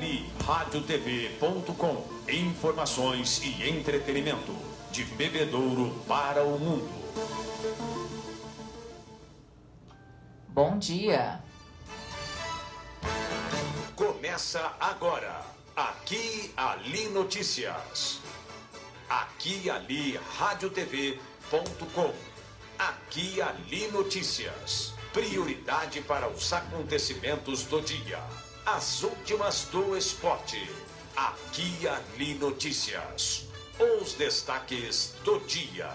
ali, radiotv.com. Informações e entretenimento. De Bebedouro para o mundo. Bom dia. Começa agora. Aqui, ali Notícias. Aqui, ali, radiotv.com. Aqui, ali Notícias. Prioridade para os acontecimentos do dia. As últimas do esporte. Aqui, ali Notícias. Os destaques do dia.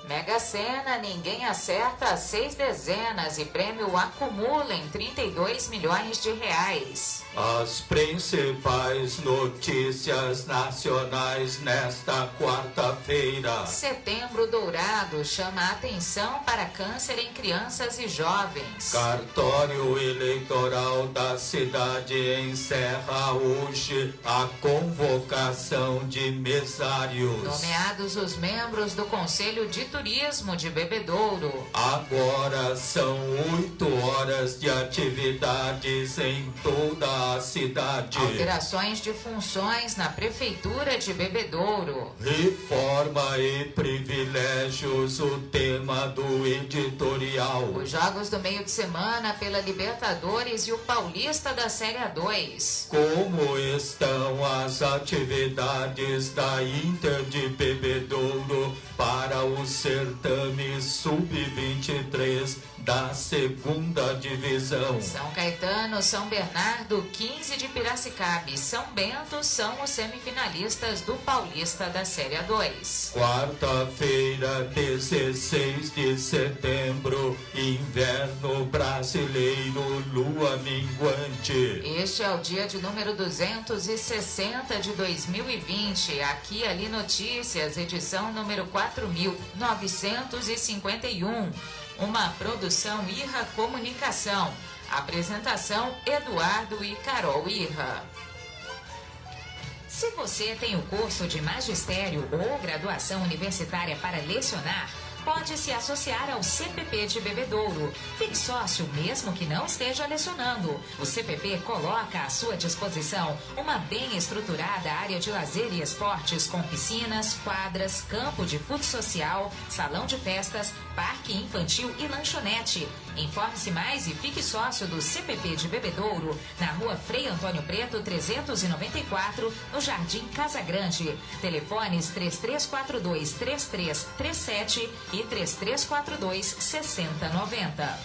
Mega Sena, ninguém acerta 6 dezenas e prêmio acumula em 32 milhões de reais. As principais notícias nacionais nesta quarta-feira. Setembro Dourado chama a atenção para câncer em crianças e jovens. Cartório Eleitoral da cidade encerra hoje a convocação de mesários. Nomeados os membros do Conselho de Turismo de Bebedouro. Agora são 8 horas de atividades em toda a cidade. Alterações de funções na Prefeitura de Bebedouro. Reforma e privilégios, o tema do editorial. Os jogos do meio de semana pela Libertadores e o Paulista da Série A2. Como estão as atividades da Inter de Bebedouro para o certame Sub-23 da segunda divisão? São Caetano, São Bernardo, 15 de Piracicaba e São Bento são os semifinalistas do Paulista da Série A2. Quarta-feira, 16 de setembro, inverno brasileiro, lua minguante. Este é o dia de número 260 de 2020. Aqui, ali Notícias, edição número 4.951. Uma produção Irra Comunicação. Apresentação Eduardo e Carol Irra. Se você tem o curso de magistério ou graduação universitária para lecionar, pode se associar ao CPP de Bebedouro. Fique sócio mesmo que não esteja lecionando. O CPP coloca à sua disposição uma bem estruturada área de lazer e esportes com piscinas, quadras, campo de futsal social, salão de festas, parque infantil e lanchonete. Informe-se mais e fique sócio do CPP de Bebedouro, na rua Frei Antônio Preto, 394, no Jardim Casa Grande. Telefones 3342-3337 e 3342-6090.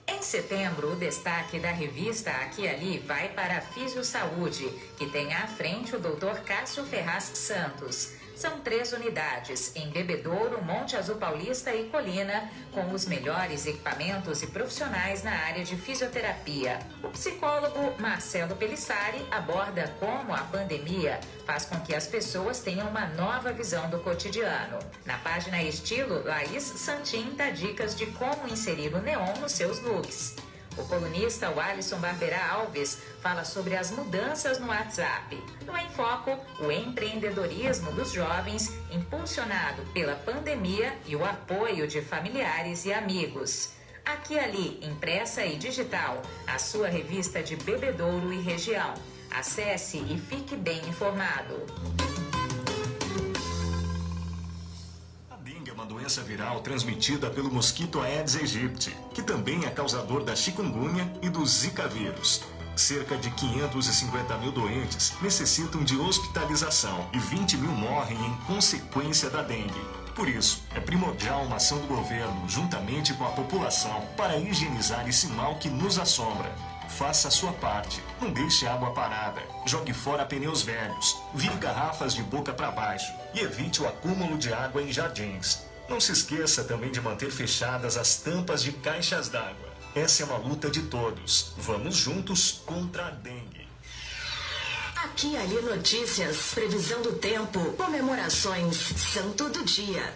Em setembro, o destaque da revista Aqui e Ali vai para a Fisiosaúde, que tem à frente o Dr. Cássio Ferraz Santos. São 3 unidades, em Bebedouro, Monte Azul Paulista e Colina, com os melhores equipamentos e profissionais na área de fisioterapia. O psicólogo Marcelo Pelissari aborda como a pandemia faz com que as pessoas tenham uma nova visão do cotidiano. Na página Estilo, Laís Santin dá dicas de como inserir o neon nos seus looks. O colunista Alisson Barberá Alves fala sobre as mudanças no WhatsApp. No Em Foco, o empreendedorismo dos jovens, impulsionado pela pandemia e o apoio de familiares e amigos. Aqui e Ali, impressa e digital, a sua revista de Bebedouro e região. Acesse e fique bem informado. Uma doença viral transmitida pelo mosquito Aedes aegypti, que também é causador da chikungunya e do Zika vírus. Cerca de 550 mil doentes necessitam de hospitalização e 20 mil morrem em consequência da dengue. Por isso, é primordial uma ação do governo, juntamente com a população, para higienizar esse mal que nos assombra. Faça a sua parte. Não deixe água parada. Jogue fora pneus velhos. Vire garrafas de boca para baixo. E evite o acúmulo de água em jardins. Não se esqueça também de manter fechadas as tampas de caixas d'água. Essa é uma luta de todos. Vamos juntos contra a dengue. Aqui e Ali Notícias, previsão do tempo, comemorações, santo do dia.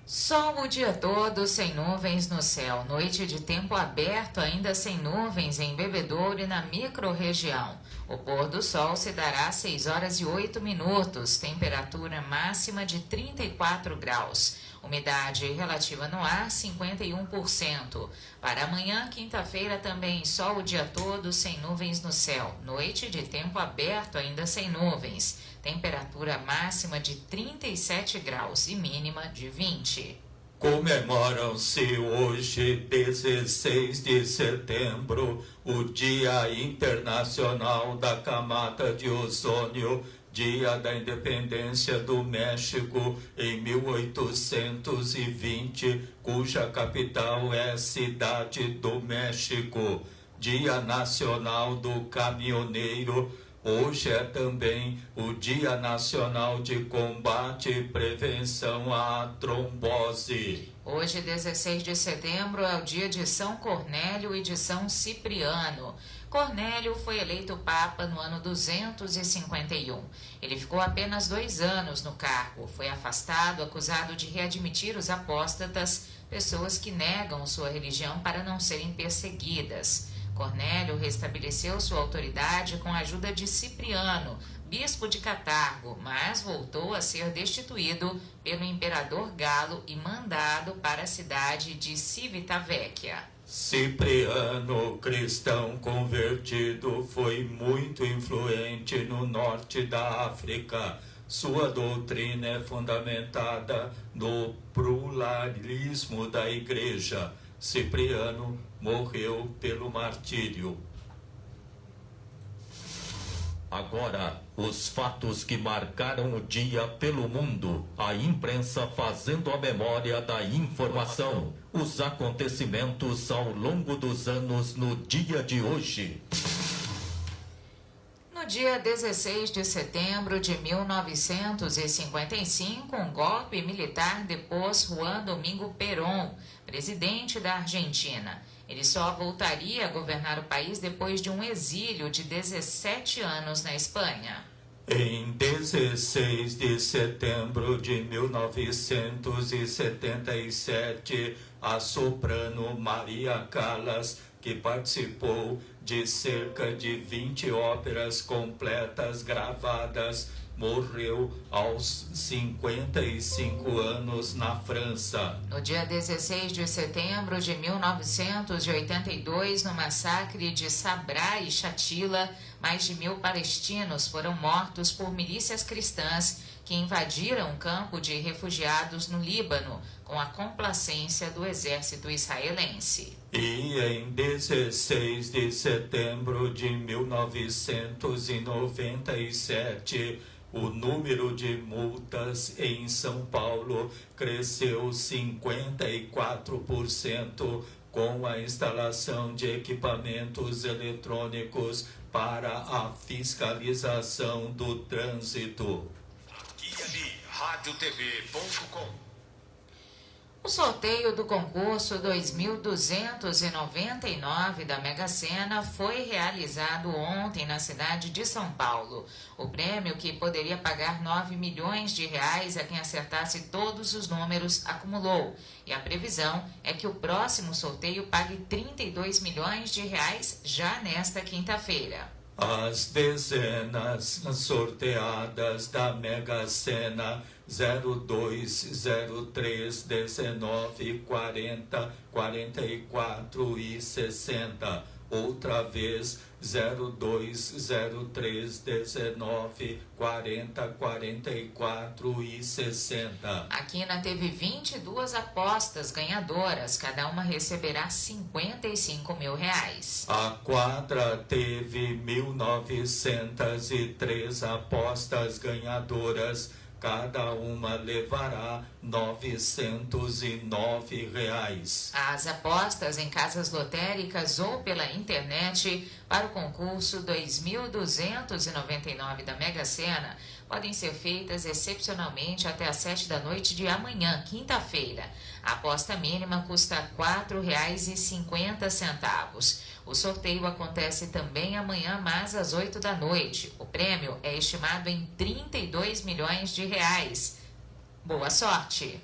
Sol o dia todo, sem nuvens no céu. Noite de tempo aberto, ainda sem nuvens em Bebedouro e na microrregião. O pôr do sol se dará às 6 horas e 8 minutos. Temperatura máxima de 34 graus. Umidade relativa no ar, 51%. Para amanhã, quinta-feira, também sol o dia todo, sem nuvens no céu. Noite de tempo aberto, ainda sem nuvens. Temperatura máxima de 37 graus e mínima de 20. Comemoram-se hoje, 16 de setembro, o Dia Internacional da Camada de Ozônio, Dia da Independência do México em 1820, cuja capital é Cidade do México. Dia Nacional do Caminhoneiro. Hoje é também o Dia Nacional de Combate e Prevenção à Trombose. Hoje, 16 de setembro, é o dia de São Cornélio e de São Cipriano. Cornélio foi eleito Papa no ano 251. Ele ficou apenas 2 anos no cargo. Foi afastado, acusado de readmitir os apóstatas, pessoas que negam sua religião para não serem perseguidas. Cornélio restabeleceu sua autoridade com a ajuda de Cipriano, bispo de Catargo, mas voltou a ser destituído pelo imperador Galo e mandado para a cidade de Civitavecchia. Cipriano, cristão convertido, foi muito influente no norte da África. Sua doutrina é fundamentada no pluralismo da Igreja. Cipriano morreu pelo martírio. Agora, os fatos que marcaram o dia pelo mundo, a imprensa fazendo a memória da informação, os acontecimentos ao longo dos anos no dia de hoje. No dia 16 de setembro de 1955, um golpe militar depôs Juan Domingo Perón, presidente da Argentina. Ele só voltaria a governar o país depois de um exílio de 17 anos na Espanha. Em 16 de setembro de 1977, a soprano Maria Callas, que participou de cerca de 20 óperas completas gravadas, morreu aos 55 anos na França. No dia 16 de setembro de 1982, no massacre de Sabra e Shatila, mais de 1.000 palestinos foram mortos por milícias cristãs que invadiram um campo de refugiados no Líbano, com a complacência do exército israelense. E em 16 de setembro de 1997, o número de multas em São Paulo cresceu 54% com a instalação de equipamentos eletrônicos para a fiscalização do trânsito. Aqui e ali, radiotv.com. O sorteio do concurso 2.299 da Mega Sena foi realizado ontem na cidade de São Paulo. O prêmio, que poderia pagar 9 milhões de reais a quem acertasse todos os números, acumulou. E a previsão é que o próximo sorteio pague 32 milhões de reais já nesta quinta-feira. As dezenas sorteadas da Mega Sena 02, 03, 19, 40, 44 e 60. Outra vez 02, 03, 19, 40, 44 e 60. A quina teve 22 apostas ganhadoras, cada uma receberá 55 mil reais. A quadra teve 1.903 apostas ganhadoras, cada uma levará 909 reais. As apostas em casas lotéricas ou pela internet para o concurso 2.299 da Mega Sena podem ser feitas excepcionalmente até às 7 da noite de amanhã, quinta-feira. A aposta mínima custa R$ 4,50. O sorteio acontece também amanhã, mas às 8 da noite. O prêmio é estimado em 32 milhões de reais. Boa sorte!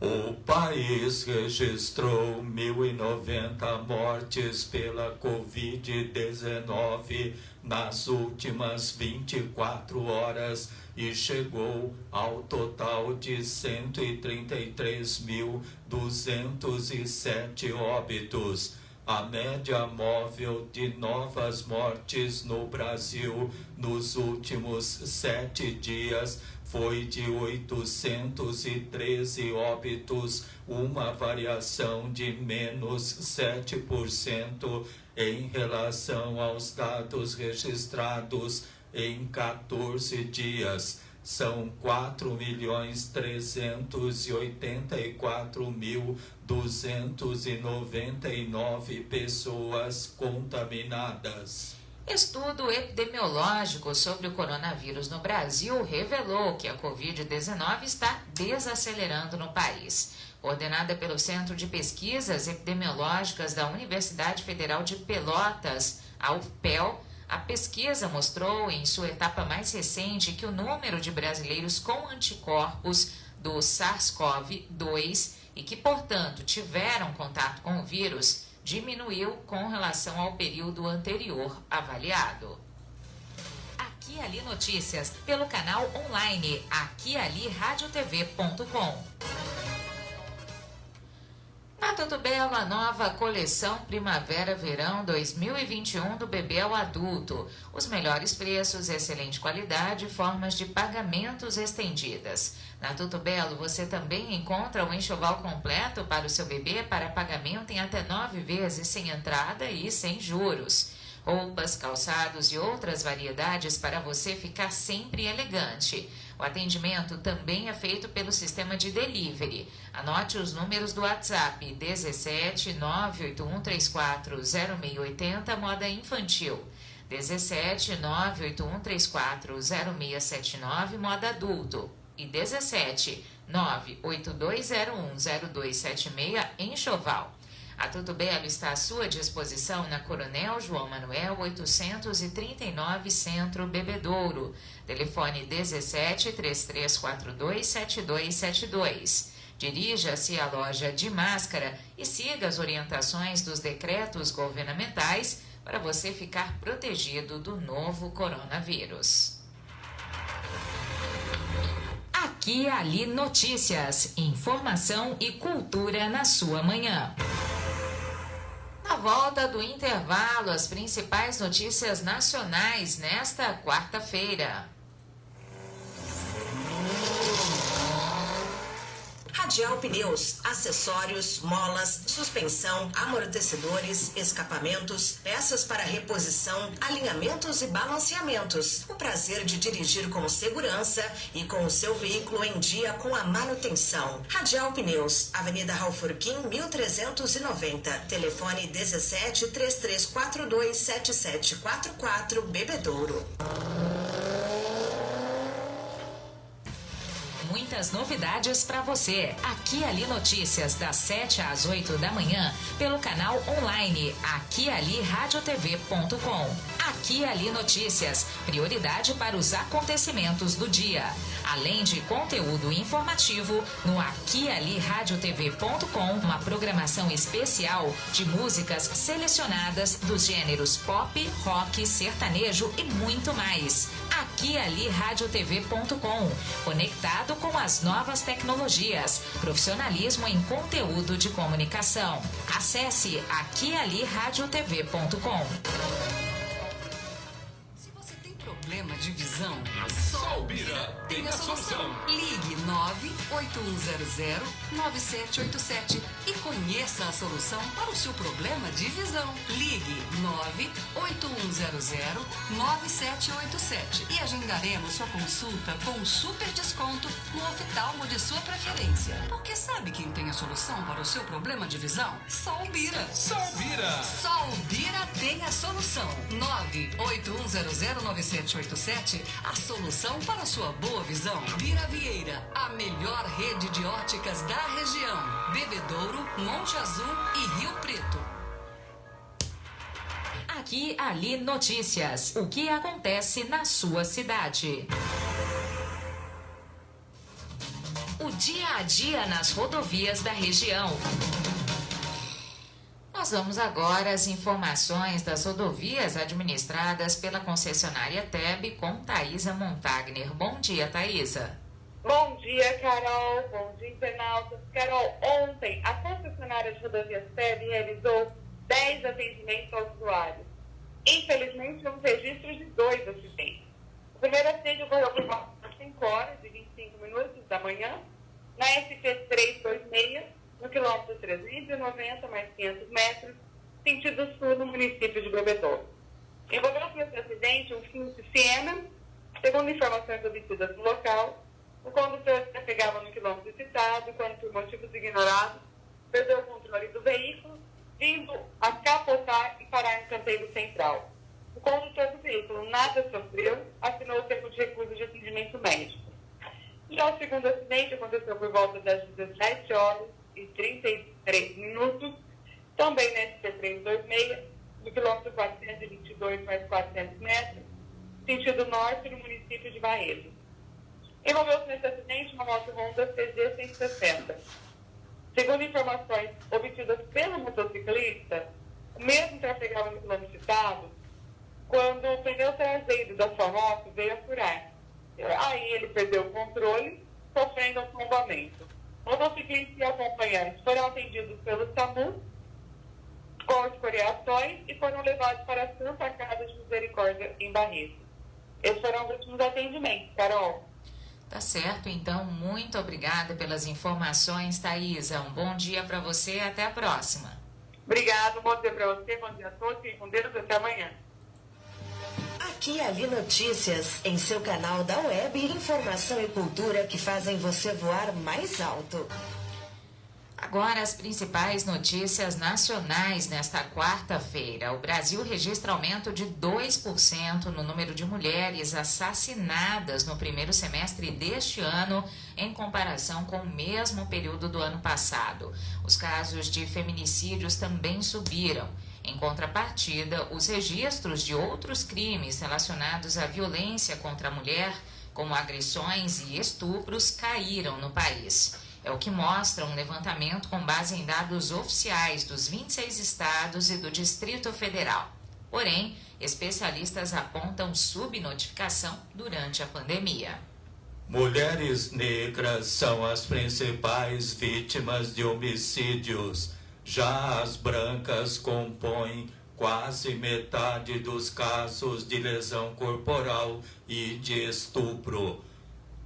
O país registrou 1.090 mortes pela Covid-19 nas últimas 24 horas e chegou ao total de 133.207 óbitos. A média móvel de novas mortes no Brasil nos últimos 7 dias foi de 813 óbitos, uma variação de menos 7% em relação aos dados registrados em 14 dias. São 4.384.299 pessoas contaminadas. Estudo epidemiológico sobre o coronavírus no Brasil revelou que a Covid-19 está desacelerando no país. Coordenada pelo Centro de Pesquisas Epidemiológicas da Universidade Federal de Pelotas, a UFPEL, a pesquisa mostrou em sua etapa mais recente que o número de brasileiros com anticorpos do SARS-CoV-2 e que, portanto, tiveram contato com o vírus diminuiu com relação ao período anterior avaliado. Aqui Ali Notícias, pelo canal online aquialiradiotv.com. Na Tudo Belo, a nova coleção Primavera-Verão 2021 do bebê ao adulto. Os melhores preços, excelente qualidade e formas de pagamentos estendidas. Na Tudo Belo, você também encontra o enxoval completo para o seu bebê para pagamento em até 9 vezes sem entrada e sem juros. Roupas, calçados e outras variedades para você ficar sempre elegante. O atendimento também é feito pelo sistema de delivery. Anote os números do WhatsApp 17 981 34 0680 moda infantil, 17 981 34 0679 moda adulto e 17 98201 0276 enxoval. A Tudo Belo está à sua disposição na Coronel João Manuel 839 Centro Bebedouro. Telefone 17 3342 7272. Dirija-se à loja de máscara e siga as orientações dos decretos governamentais para você ficar protegido do novo coronavírus. Aqui Ali Notícias, informação e cultura na sua manhã. Na volta do intervalo, as principais notícias nacionais nesta quarta-feira. Radial Pneus, acessórios, molas, suspensão, amortecedores, escapamentos, peças para reposição, alinhamentos e balanceamentos. O prazer de dirigir com segurança e com o seu veículo em dia com a manutenção. Radial Pneus, Avenida Raul Furquim, 1390. Telefone 17 3342 7744, Bebedouro. Muitas novidades para você. Aqui Ali Notícias, das 7 às 8 da manhã, pelo canal online aquialiradiotv.com. Aqui Ali Notícias, prioridade para os acontecimentos do dia. Além de conteúdo informativo, no aquialiradiotv.com, uma programação especial de músicas selecionadas dos gêneros pop, rock, sertanejo e muito mais. aquialiradiotv.com, conectado com as novas tecnologias, profissionalismo em conteúdo de comunicação. Acesse aquialiradiotv.com. Se você tem problema de visão, só o Bira tem a solução. Ligue 98100-9787 e conheça a solução para o seu problema de visão. Ligue 98100-9787 e agendaremos sua consulta com um super desconto no oftalmo de sua preferência. Porque sabe quem tem a solução para o seu problema de visão? Só o Bira. Só o Bira. Só o Bira tem a solução. 98100-9787, a solução para a sua boa visão. Bira Vieira, a melhor rede de óticas da região. Bebedouro, Monte Azul e Rio Preto. Aqui Ali Notícias, o que acontece na sua cidade. O Dia a dia nas rodovias da região. Nós vamos agora às informações das rodovias administradas pela concessionária TEB com Thaisa Montagner. Bom dia, Thaisa. Bom dia, Carol. Bom dia, internautas. Carol, ontem a concessionária de rodovias TEB realizou 10 atendimentos aos usuários. Infelizmente, tivemos registros de 2 acidentes. O primeiro acidente ocorreu por volta das 5 horas e 25 minutos da manhã, na SP 326, no quilômetro 390, mais 500 metros, sentido sul, no município de Bebedouro. Envolveu-se nesse acidente um Fiat Siena. Segundo informações obtidas no local, o condutor trafegava no quilômetro citado quando, por motivos ignorados, perdeu o controle do veículo, vindo a capotar e parar no canteiro central. O condutor do veículo nada sofreu, assinou o termo de recusa de atendimento médico. Já o segundo acidente aconteceu por volta das 17 horas e 33 minutos, também na SP326, no quilômetro 422 mais 400 metros, sentido norte, no município de Barreto. Envolveu-se nesse acidente uma moto Honda CG 160. Segundo informações obtidas pelo motociclista, o mesmo trafegava no quilômetro citado quando o pneu traseiro da sua moto veio a furar. Aí ele perdeu o controle, sofrendo um tombamento. Motociclistas e acompanhantes foram atendidos pelo SAMU com escoriações e foram levados para a Santa Casa de Misericórdia, em Barreto. Esses foram os últimos atendimentos, Carol. Tá certo, então, muito obrigada pelas informações, Thaisa. Um bom dia para você e até a próxima. Obrigada, bom dia para você, bom dia a todos, fiquem com Deus, até amanhã. Aqui é Ali Notícias, em seu canal da web, informação e cultura que fazem você voar mais alto. Agora as principais notícias nacionais nesta quarta-feira. O Brasil registra aumento de 2% no número de mulheres assassinadas no primeiro semestre deste ano, em comparação com o mesmo período do ano passado. Os casos de feminicídios também subiram. Em contrapartida, os registros de outros crimes relacionados à violência contra a mulher, como agressões e estupros, caíram no país. É o que mostra um levantamento com base em dados oficiais dos 26 estados e do Distrito Federal. Porém, especialistas apontam subnotificação durante a pandemia. Mulheres negras são as principais vítimas de homicídios. Já as brancas compõem quase metade dos casos de lesão corporal e de estupro.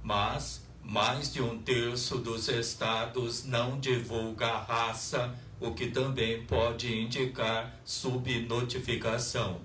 Mas mais de 1/3 dos estados não divulga a raça, o que também pode indicar subnotificação.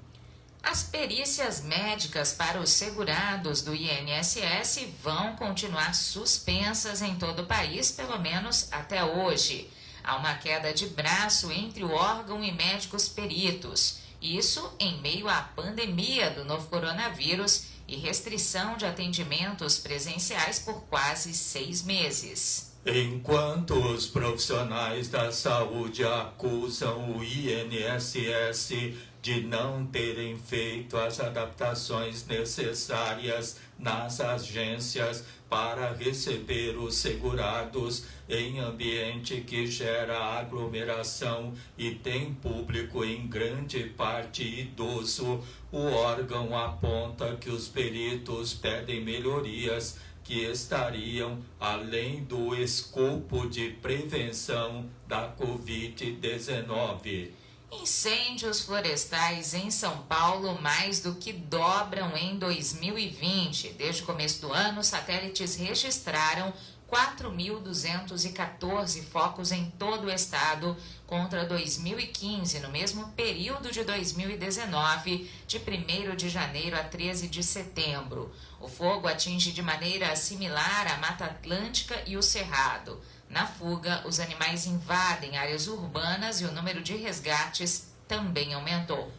As perícias médicas para os segurados do INSS vão continuar suspensas em todo o país, pelo menos até hoje. Há uma queda de braço entre o órgão e médicos peritos. Isso em meio à pandemia do novo coronavírus e restrição de atendimentos presenciais por quase 6 meses. Enquanto os profissionais da saúde acusam o INSS de não terem feito as adaptações necessárias nas agências para receber os segurados em ambiente que gera aglomeração e tem público em grande parte idoso, o órgão aponta que os peritos pedem melhorias que estariam além do escopo de prevenção da Covid-19. Incêndios florestais em São Paulo mais do que dobram em 2020. Desde o começo do ano, satélites registraram 4.214 focos em todo o estado, contra 2015, no mesmo período de 2019, de 1º de janeiro a 13 de setembro. O fogo atinge de maneira similar a Mata Atlântica e o Cerrado. Na fuga, os animais invadem áreas urbanas e o número de resgates também aumentou.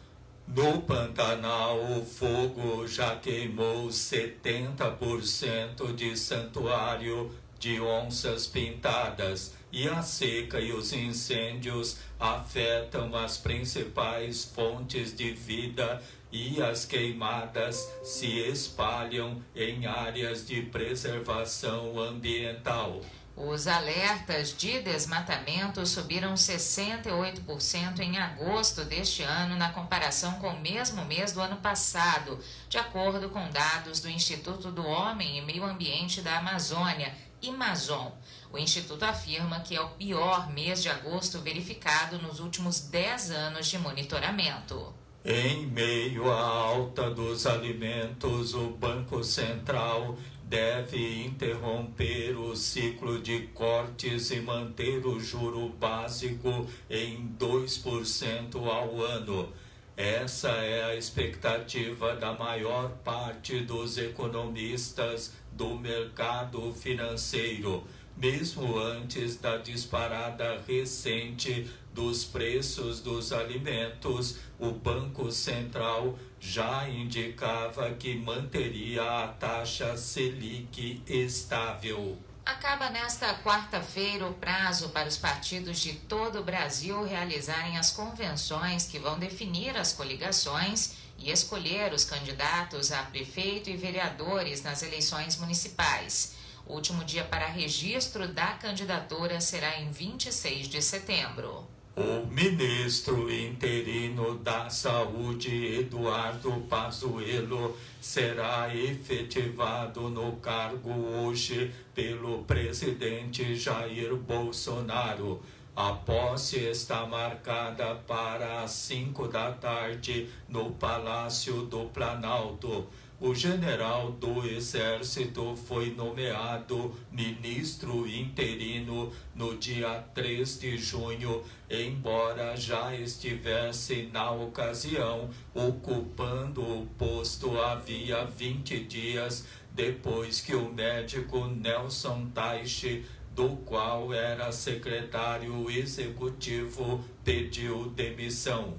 No Pantanal, o fogo já queimou 70% de santuário de onças pintadas e a seca e os incêndios afetam as principais fontes de vida e as queimadas se espalham em áreas de preservação ambiental. Os alertas de desmatamento subiram 68% em agosto deste ano na comparação com o mesmo mês do ano passado, de acordo com dados do Instituto do Homem e Meio Ambiente da Amazônia, IMAZON. O Instituto afirma que é o pior mês de agosto verificado nos últimos 10 anos de monitoramento. Em meio à alta dos alimentos, o Banco Central deve interromper o ciclo de cortes e manter o juro básico em 2% ao ano. Essa é a expectativa da maior parte dos economistas do mercado financeiro, mesmo antes da disparada recente dos preços dos alimentos. O Banco Central já indicava que manteria a taxa Selic estável. Acaba nesta quarta-feira o prazo para os partidos de todo o Brasil realizarem as convenções que vão definir as coligações e escolher os candidatos a prefeito e vereadores nas eleições municipais. O último dia para registro da candidatura será em 26 de setembro. O ministro interino da Saúde, Eduardo Pazuello, será efetivado no cargo hoje pelo presidente Jair Bolsonaro. A posse está marcada para as 5 da tarde no Palácio do Planalto. O general do Exército foi nomeado ministro interino no dia 3 de junho, embora já estivesse na ocasião ocupando o posto havia 20 dias, depois que o médico Nelson Teich, do qual era secretário executivo, pediu demissão.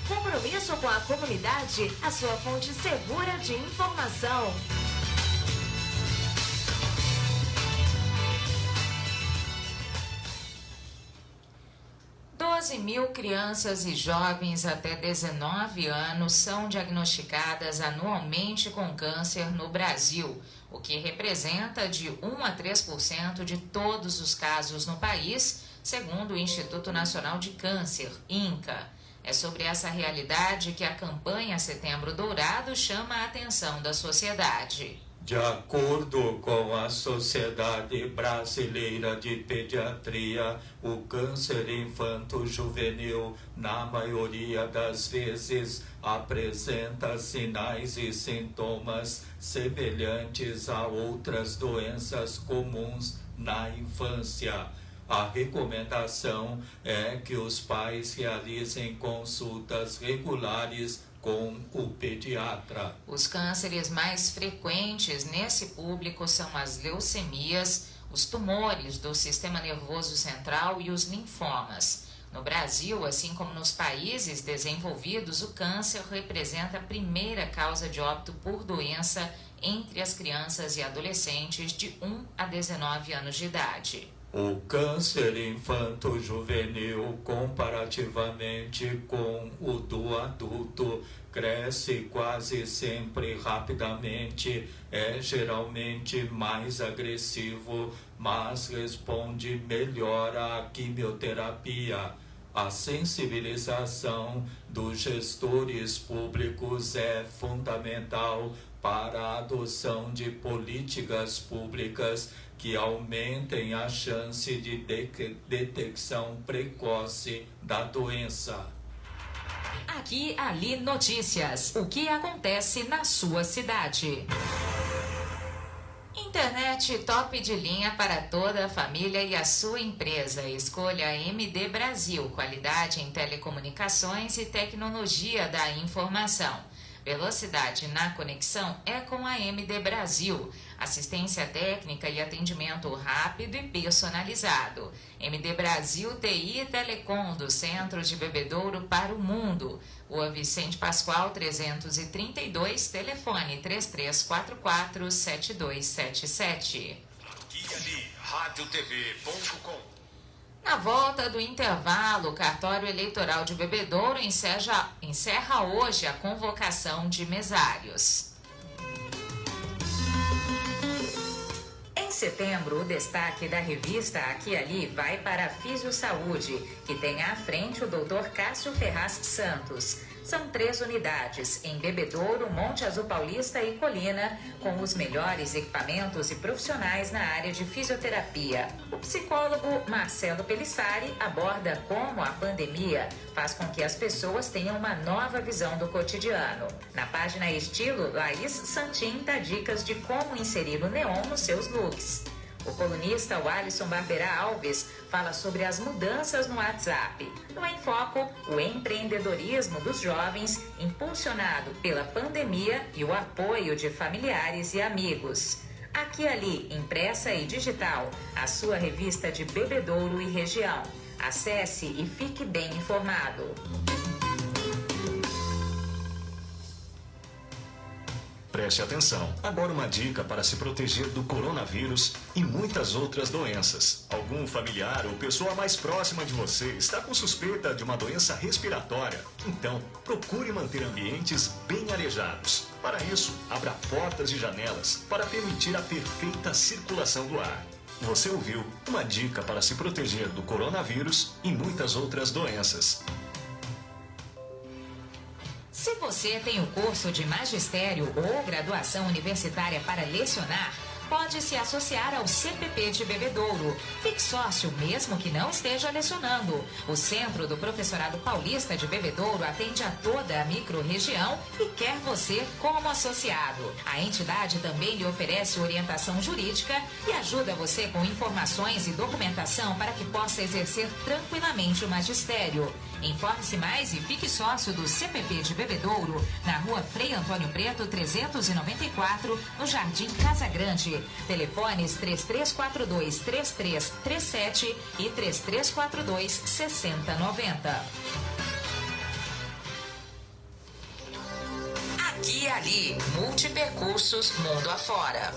Compromisso com a comunidade, a sua fonte segura de informação. mil crianças e jovens até 19 anos são diagnosticadas anualmente com câncer no Brasil, o que representa de 1 a 3% de todos os casos no país, segundo o Instituto Nacional de Câncer, INCA. É sobre essa realidade que a campanha Setembro Dourado chama a atenção da sociedade. De acordo com a Sociedade Brasileira de Pediatria, o câncer infanto-juvenil, na maioria das vezes, apresenta sinais e sintomas semelhantes a outras doenças comuns na infância. A recomendação é que os pais realizem consultas regulares com o pediatra. Os cânceres mais frequentes nesse público são as leucemias, os tumores do sistema nervoso central e os linfomas. No Brasil, assim como nos países desenvolvidos, o câncer representa a primeira causa de óbito por doença entre as crianças e adolescentes de 1 a 19 anos de idade. O câncer infanto-juvenil, comparativamente com o do adulto, cresce quase sempre rapidamente, é geralmente mais agressivo, mas responde melhor à quimioterapia. A sensibilização dos gestores públicos é fundamental para a adoção de políticas públicas que aumentem a chance de detecção precoce da doença. Aqui, Ali Notícias. O que acontece na sua cidade? Internet top de linha para toda a família e a sua empresa. Escolha a MD Brasil, qualidade em telecomunicações e tecnologia da informação. Velocidade na conexão é com a MD Brasil. Assistência técnica e atendimento rápido e personalizado. MD Brasil TI e Telecom, do Centro de Bebedouro para o Mundo. Rua Vicente Pascoal 332, telefone 3344-7277. Guiani-radiotv.com. Na volta do intervalo, o cartório eleitoral de Bebedouro encerra hoje a convocação de mesários. setembro, o destaque da revista Aqui e Ali vai para a Físio Saúde, que tem à frente o Dr. Cássio Ferraz Santos. São 3 unidades em Bebedouro, Monte Azul Paulista e Colina, com os melhores equipamentos e profissionais na área de fisioterapia. O psicólogo Marcelo Pelissari aborda como a pandemia faz com que as pessoas tenham uma nova visão do cotidiano. Na página Estilo, Laís Santin dá dicas de como inserir o neon nos seus looks. O colunista Alisson Barberá Alves fala sobre as mudanças no WhatsApp. No Em Foco, o empreendedorismo dos jovens, impulsionado pela pandemia e o apoio de familiares e amigos. Aqui e Ali, impressa e digital, a sua revista de Bebedouro e região. Acesse e fique bem informado. Preste atenção. Agora uma dica para se proteger do coronavírus e muitas outras doenças. Algum familiar ou pessoa mais próxima de você está com suspeita de uma doença respiratória? Então, procure manter ambientes bem arejados. Para isso, abra portas e janelas para permitir a perfeita circulação do ar. Você ouviu uma dica para se proteger do coronavírus e muitas outras doenças. Se você tem o curso de magistério ou graduação universitária para lecionar, pode se associar ao CPP de Bebedouro. Fique sócio mesmo que não esteja lecionando. O Centro do Professorado Paulista de Bebedouro atende a toda a microrregião e quer você como associado. A entidade também lhe oferece orientação jurídica e ajuda você com informações e documentação para que possa exercer tranquilamente o magistério. Informe-se mais e fique sócio do CPP de Bebedouro, na rua Frei Antônio Preto, 394, no Jardim Casa Grande. Telefones 3342-3337 e 3342-6090. Aqui e Ali, multipercursos mundo afora.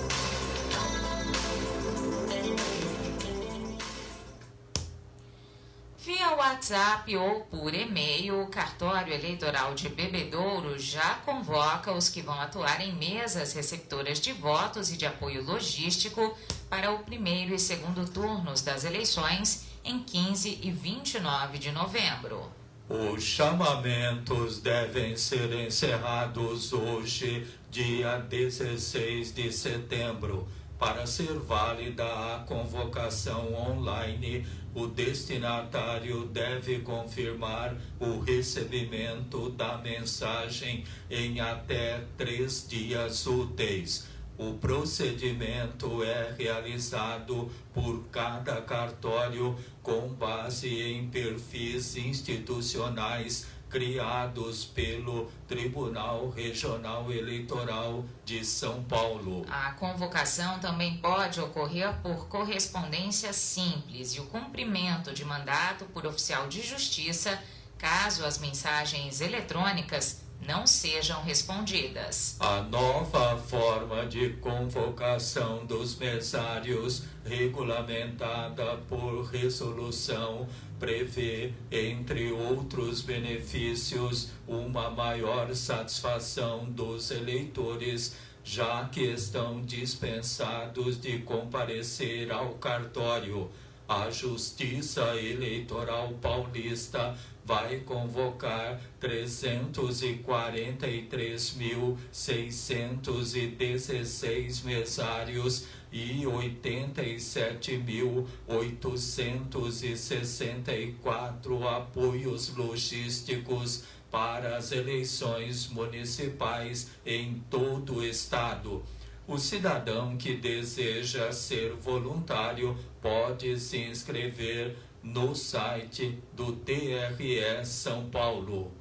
Via WhatsApp ou por e-mail, o Cartório Eleitoral de Bebedouro já convoca os que vão atuar em mesas receptoras de votos e de apoio logístico para o primeiro e segundo turnos das eleições em 15 e 29 de novembro. Os chamamentos devem ser encerrados hoje, dia 16 de setembro. Para ser válida a convocação online, o destinatário deve confirmar o recebimento da mensagem em até 3 dias úteis. O procedimento é realizado por cada cartório com base em perfis institucionais criados pelo Tribunal Regional Eleitoral de São Paulo. A convocação também pode ocorrer por correspondência simples e o cumprimento de mandato por oficial de justiça, caso as mensagens eletrônicas não sejam respondidas. A nova forma de convocação dos mesários, regulamentada por resolução, prevê, entre outros benefícios, uma maior satisfação dos eleitores, já que estão dispensados de comparecer ao cartório. A Justiça Eleitoral Paulista vai convocar 343.616 mesários e 87.864 apoios logísticos para as eleições municipais em todo o estado. O cidadão que deseja ser voluntário pode se inscrever no site do TRE São Paulo.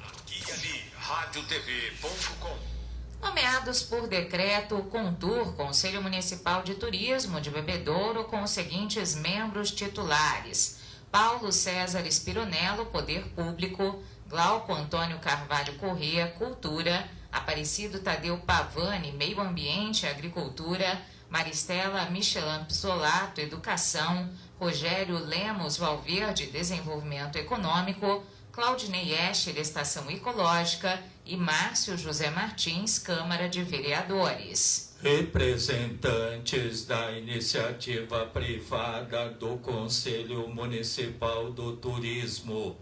Aqui e Ali, radiotv.com. Nomeados por decreto, o CONTUR, Conselho Municipal de Turismo de Bebedouro, com os seguintes membros titulares: Paulo César Spironello, Poder Público; Glauco Antônio Carvalho Corrêa, Cultura; Aparecido Tadeu Pavani, Meio Ambiente e Agricultura; Maristela Michelin Pissolato, Educação; Rogério Lemos Valverde, Desenvolvimento Econômico; Claudinei Escher, Estação Ecológica, e Márcio José Martins, Câmara de Vereadores. Representantes da iniciativa privada do Conselho Municipal do Turismo,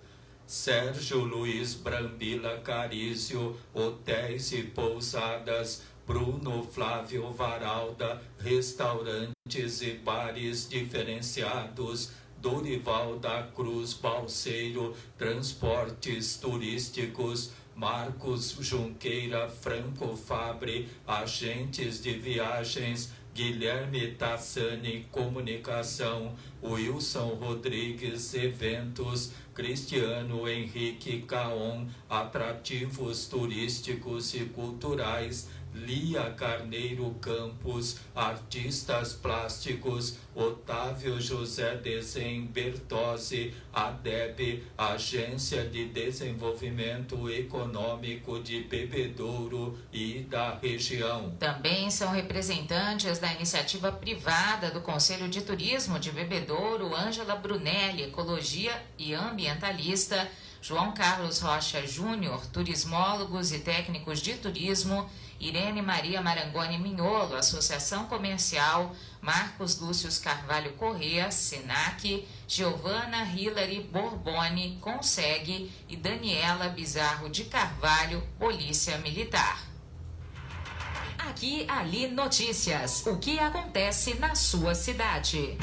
Sérgio Luiz Brambila Carício, Hotéis e Pousadas, Bruno Flávio Varalda, Restaurantes e Bares Diferenciados, Dorival da Cruz Balseiro, Transportes Turísticos, Marcos Junqueira Franco Fabre, Agentes de Viagens, Guilherme Tassani Comunicação, Wilson Rodrigues Eventos, Cristiano Henrique Caon Atrativos Turísticos e Culturais, Lia Carneiro Campos Artistas Plásticos, Otávio José Desen Bertozzi, ADEB, Agência de Desenvolvimento Econômico de Bebedouro e da região. Também são representantes da iniciativa privada do Conselho de Turismo de Bebedouro, Ângela Brunelli, Ecologia e Ambientalista, João Carlos Rocha Júnior, turismólogos e técnicos de turismo, Irene Maria Marangoni Mignolo, Associação Comercial, Marcos Lúcius Carvalho Corrêa, Senac, Giovana Hilary Borboni, Conseg e Daniela Bizarro de Carvalho, Polícia Militar. Aqui, ali, notícias. O que acontece na sua cidade?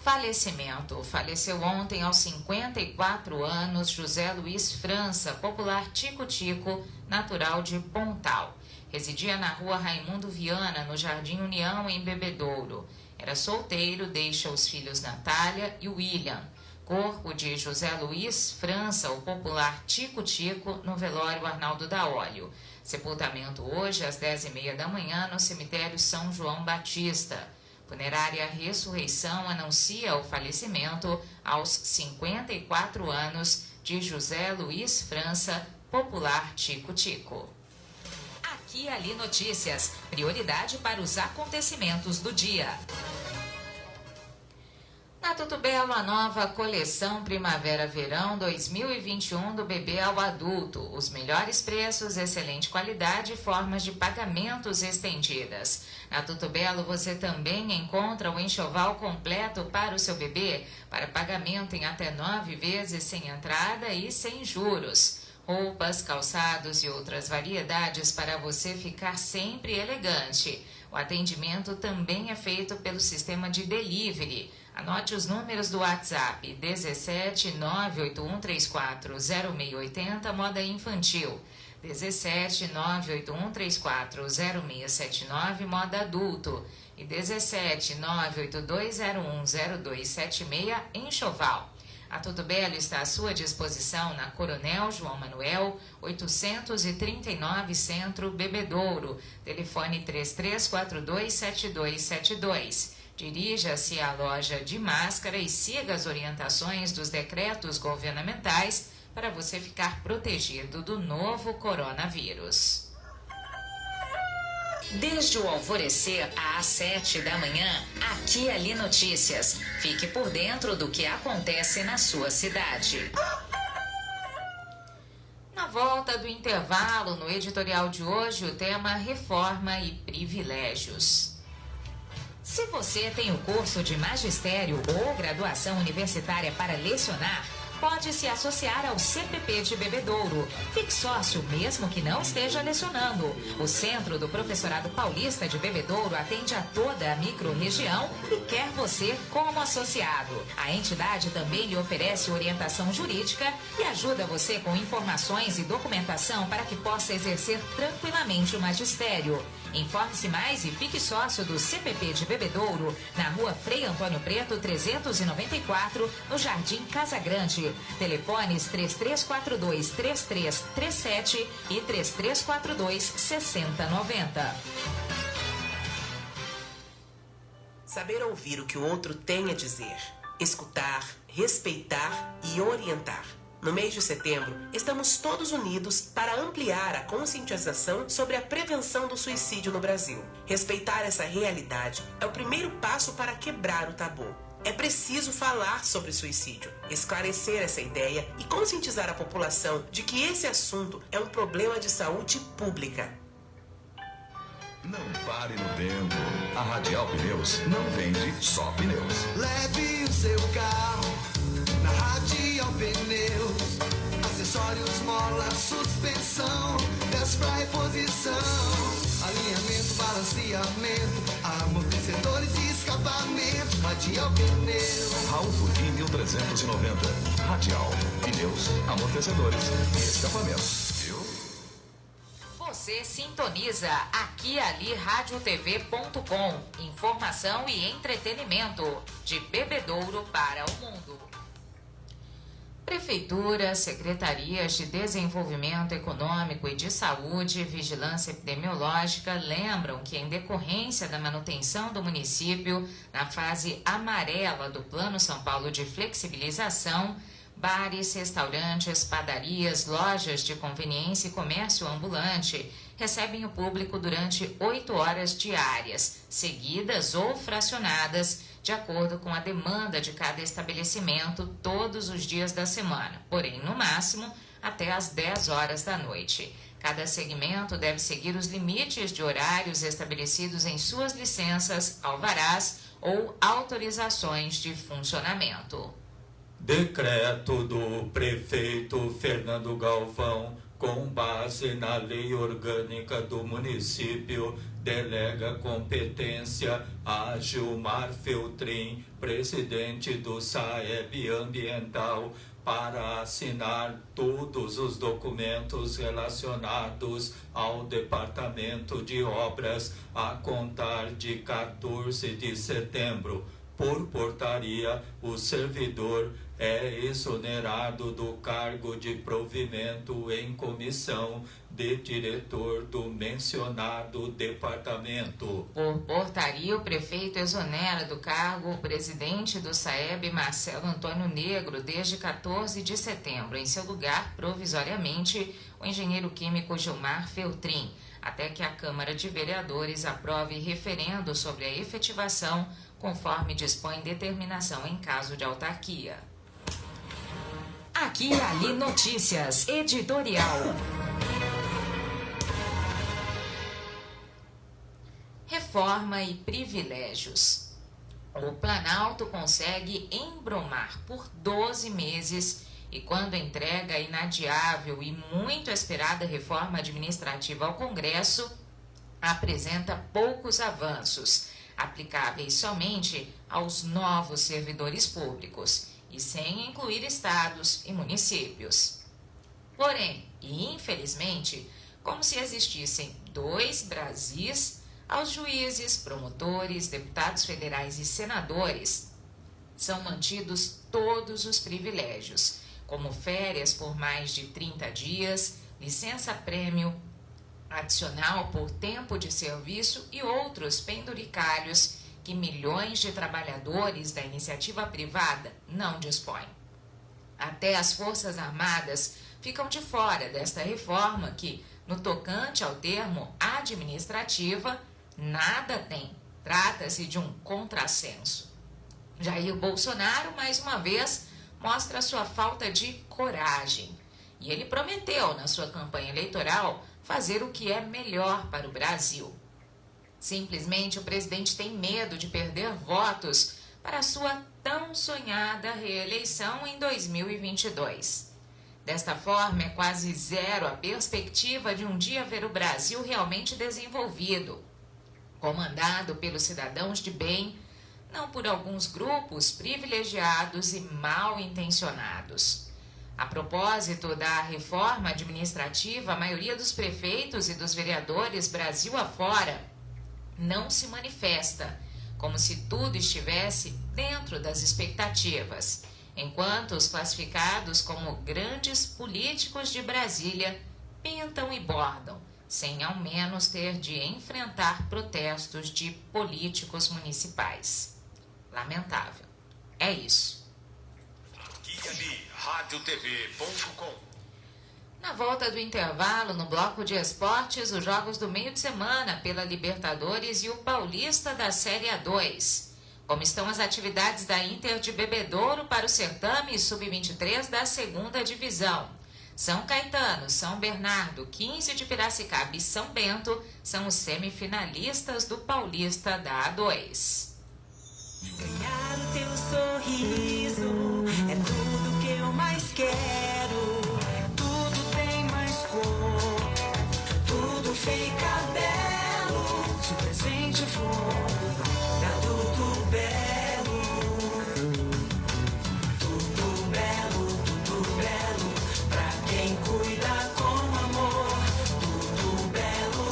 Falecimento. Faleceu ontem aos 54 anos José Luiz França, popular Tico Tico, natural de Pontal. Residia na rua Raimundo Viana, no Jardim União, em Bebedouro. Era solteiro, deixa os filhos Natália e William. Corpo de José Luiz França, o popular Tico Tico, no velório Arnaldo Daolio. Sepultamento hoje às 10h30 da manhã no cemitério São João Batista. Funerária Ressurreição anuncia o falecimento aos 54 anos de José Luiz França, popular Tico Tico. Aqui, ali, notícias. Prioridade para os acontecimentos do dia. Na Tudo Belo, a nova coleção Primavera-Verão 2021 do bebê ao adulto. Os melhores preços, excelente qualidade e formas de pagamentos estendidas. Na Tudo Belo você também encontra o enxoval completo para o seu bebê, para pagamento em até 9 vezes sem entrada e sem juros. Roupas, calçados e outras variedades para você ficar sempre elegante. O atendimento também é feito pelo sistema de delivery. Anote os números do WhatsApp: 17 981 34 0680, moda infantil. 17 981 34 0679, moda adulto. E 17 98201 0276, enxoval. A Tudo Belo está à sua disposição na Coronel João Manuel, 839 Centro, Bebedouro. Telefone 33427272. Dirija-se à loja de máscara e siga as orientações dos decretos governamentais para você ficar protegido do novo coronavírus. Desde o alvorecer às 7 da manhã, Aqui, ali, notícias. Fique por dentro do que acontece na sua cidade. Na volta do intervalo, no editorial de hoje, o tema Reforma e Privilégios. Se você tem o curso de magistério ou graduação universitária para lecionar, pode se associar ao CPP de Bebedouro. Fique sócio mesmo que não esteja lecionando. O Centro do Professorado Paulista de Bebedouro atende a toda a microrregião e quer você como associado. A entidade também lhe oferece orientação jurídica e ajuda você com informações e documentação para que possa exercer tranquilamente o magistério. Informe-se mais e fique sócio do CPP de Bebedouro, na rua Frei Antônio Preto, 394, no Jardim Casa Grande. Telefones 3342-3337 e 3342-6090. Saber ouvir o que o outro tem a dizer, escutar, respeitar e orientar. No mês de setembro, estamos todos unidos para ampliar a conscientização sobre a prevenção do suicídio no Brasil. Respeitar essa realidade é o primeiro passo para quebrar o tabu. É preciso falar sobre suicídio, esclarecer essa ideia e conscientizar a população de que esse assunto é um problema de saúde pública. Não pare no tempo. A Radial Pneus não vende só pneus. Leve o seu carro na Radial Pneus. Acessórios, mola, suspensão, peças pra reposição, alinhamento, balanceamento, amortecedores e escapamento. Radial Pneus. Raul Furquim 1390. Radial Pneus, amortecedores e escapamentos. Você sintoniza aqui ali radiotv.com. Informação e entretenimento de Bebedouro para o mundo. Prefeituras, secretarias de desenvolvimento econômico e de saúde e vigilância epidemiológica lembram que, em decorrência da manutenção do município na fase amarela do Plano São Paulo de flexibilização, bares, restaurantes, padarias, lojas de conveniência e comércio ambulante recebem o público durante 8 horas diárias, seguidas ou fracionadas, de acordo com a demanda de cada estabelecimento, todos os dias da semana, porém, no máximo, até às 10 horas da noite. Cada segmento deve seguir os limites de horários estabelecidos em suas licenças, alvarás ou autorizações de funcionamento. Decreto do prefeito Fernando Galvão, com base na lei orgânica do município, delega competência a Gilmar Feltrin, presidente do SAEB Ambiental, para assinar todos os documentos relacionados ao Departamento de Obras a contar de 14 de setembro. Por portaria, o servidor é exonerado do cargo de provimento em comissão de diretor do mencionado departamento. Por portaria, o prefeito exonera do cargo o presidente do SAEB, Marcelo Antônio Negro, desde 14 de setembro. Em seu lugar, provisoriamente, o engenheiro químico Gilmar Feltrin, até que a Câmara de Vereadores aprove referendo sobre a efetivação, conforme dispõe determinação em caso de autarquia. Aqui e ali notícias, editorial. Reforma e privilégios. O Planalto consegue embromar por 12 meses e, quando entrega a inadiável e muito esperada reforma administrativa ao Congresso, apresenta poucos avanços, aplicáveis somente aos novos servidores públicos e sem incluir estados e municípios. Porém, e infelizmente, como se existissem 2 Brasis, aos juízes, promotores, deputados federais e senadores, são mantidos todos os privilégios, como férias por mais de 30 dias, licença-prêmio adicional por tempo de serviço e outros penduricalhos que milhões de trabalhadores da iniciativa privada não dispõem. Até as Forças Armadas ficam de fora desta reforma que, no tocante ao termo administrativa, nada tem. Trata-se de um contrassenso. Jair Bolsonaro, mais uma vez, mostra sua falta de coragem. E ele prometeu, na sua campanha eleitoral, fazer o que é melhor para o Brasil. Simplesmente o presidente tem medo de perder votos para a sua tão sonhada reeleição em 2022. Desta forma, é quase zero a perspectiva de um dia ver o Brasil realmente desenvolvido, comandado pelos cidadãos de bem, não por alguns grupos privilegiados e mal intencionados. A propósito da reforma administrativa, a maioria dos prefeitos e dos vereadores Brasil afora não se manifesta, como se tudo estivesse dentro das expectativas, enquanto os classificados como grandes políticos de Brasília pintam e bordam, sem ao menos ter de enfrentar protestos de políticos municipais. Lamentável. É isso. Aqui e ali, radiotv.com. Na volta do intervalo, no bloco de esportes, os jogos do meio de semana pela Libertadores e o Paulista da Série A2. Como estão as atividades da Inter de Bebedouro para o certame Sub-23 da 2ª Divisão? São Caetano, São Bernardo, 15 de Piracicaba e São Bento são os semifinalistas do Paulista da A2. Ganhar o teu sorriso é tudo que eu mais quero. Tudo tem mais cor, tudo fica belo. Se o presente for da Tudo Belo, tudo belo, tudo belo, pra quem cuida com amor. Tudo belo,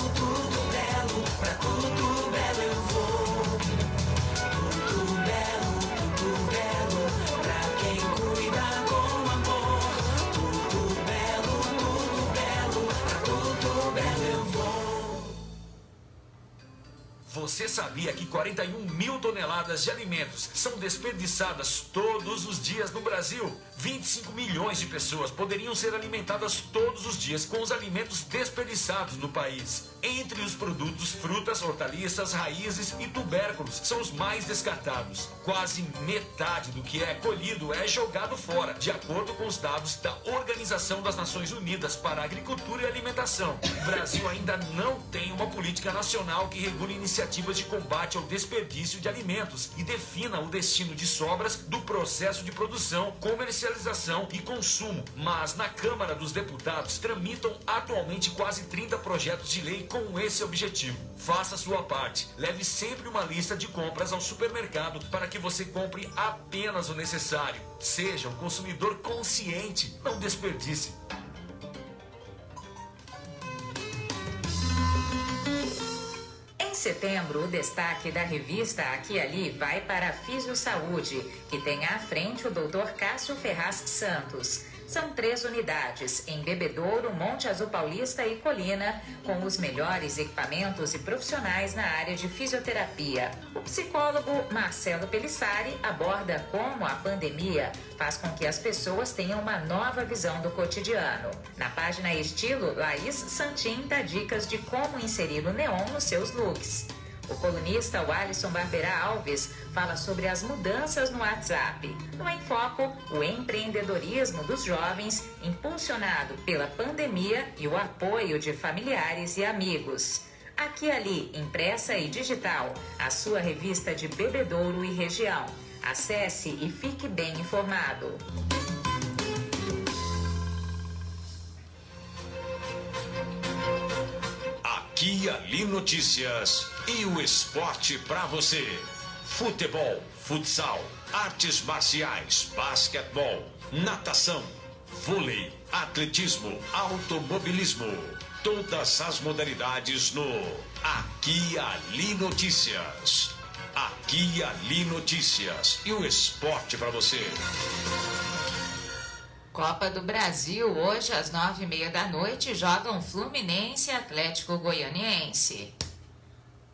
pra tudo belo eu vou. Tudo belo, pra quem cuida com amor. Tudo belo, pra tudo belo eu vou. Você sabia que 41 mil toneladas de alimentos são desperdiçadas todos os dias no Brasil? 25 milhões de pessoas poderiam ser alimentadas todos os dias com os alimentos desperdiçados no país. Entre os produtos, frutas, hortaliças, raízes e tubérculos são os mais descartados. Quase metade do que é colhido é jogado fora, de acordo com os dados da Organização das Nações Unidas para a Agricultura e Alimentação. O Brasil ainda não tem uma política nacional que regule iniciativas de combate ao desperdício de alimentos e defina o destino de sobras do processo de produção, comercialização e consumo. Mas na Câmara dos Deputados tramitam atualmente quase 30 projetos de lei com esse objetivo. Faça sua parte. Leve sempre uma lista de compras ao supermercado para que você compre apenas o necessário. Seja um consumidor consciente. Não desperdice. Em setembro, o destaque da revista Aqui e Ali vai para a Físio Saúde, que tem à frente o Dr. Cássio Ferraz Santos. São 3 unidades, em Bebedouro, Monte Azul Paulista e Colina, com os melhores equipamentos e profissionais na área de fisioterapia. O psicólogo Marcelo Pelissari aborda como a pandemia faz com que as pessoas tenham uma nova visão do cotidiano. Na página Estilo, Laís Santin dá dicas de como inserir o neon nos seus looks. O colunista Alisson Barberá Alves fala sobre as mudanças no WhatsApp. No Em Foco, o empreendedorismo dos jovens, impulsionado pela pandemia e o apoio de familiares e amigos. Aqui e Ali, impressa e digital, a sua revista de Bebedouro e região. Acesse e fique bem informado. Aqui e Ali Notícias e o esporte pra você. Futebol, futsal, artes marciais, basquetebol, natação, vôlei, atletismo, automobilismo. Todas as modalidades no Aqui e Ali Notícias. Aqui e Ali Notícias e o esporte pra você. Copa do Brasil, hoje às 9h30 da noite, jogam Fluminense e Atlético Goianiense.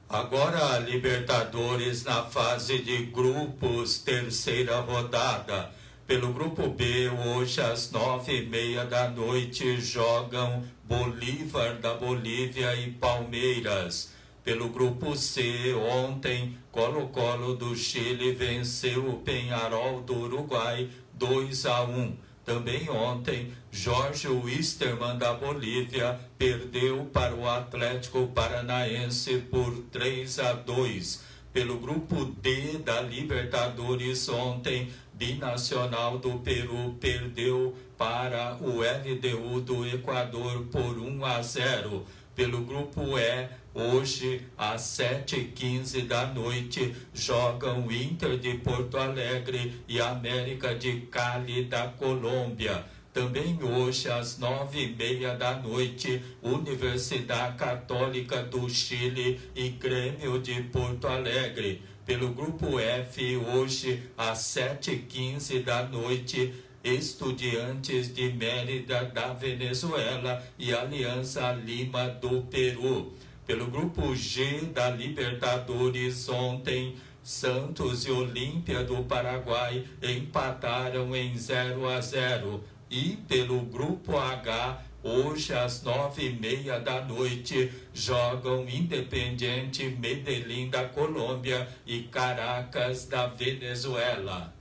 Agora a Libertadores na fase de grupos, terceira rodada. Pelo grupo B, hoje às 9h30 da noite, jogam Bolívar da Bolívia e Palmeiras. Pelo grupo C, ontem, Colo-Colo do Chile venceu o Peñarol do Uruguai 2-1. Também ontem, Jorge Wisterman da Bolívia perdeu para o Atlético Paranaense por 3-2. Pelo grupo D da Libertadores ontem, Binacional do Peru perdeu para o LDU do Equador por 1-0. Pelo grupo E, hoje, às 7h15 da noite, jogam Inter de Porto Alegre e América de Cali da Colômbia. Também hoje, às 9h30 da noite, Universidade Católica do Chile e Grêmio de Porto Alegre. Pelo grupo F, hoje, às 7h15 da noite, Estudiantes de Mérida da Venezuela e Aliança Lima do Peru. Pelo grupo G da Libertadores ontem, Santos e Olímpia do Paraguai empataram em 0-0. E pelo grupo H, Hoje, às 9h30 da noite, jogam Independiente Medellín da Colômbia e Caracas da Venezuela.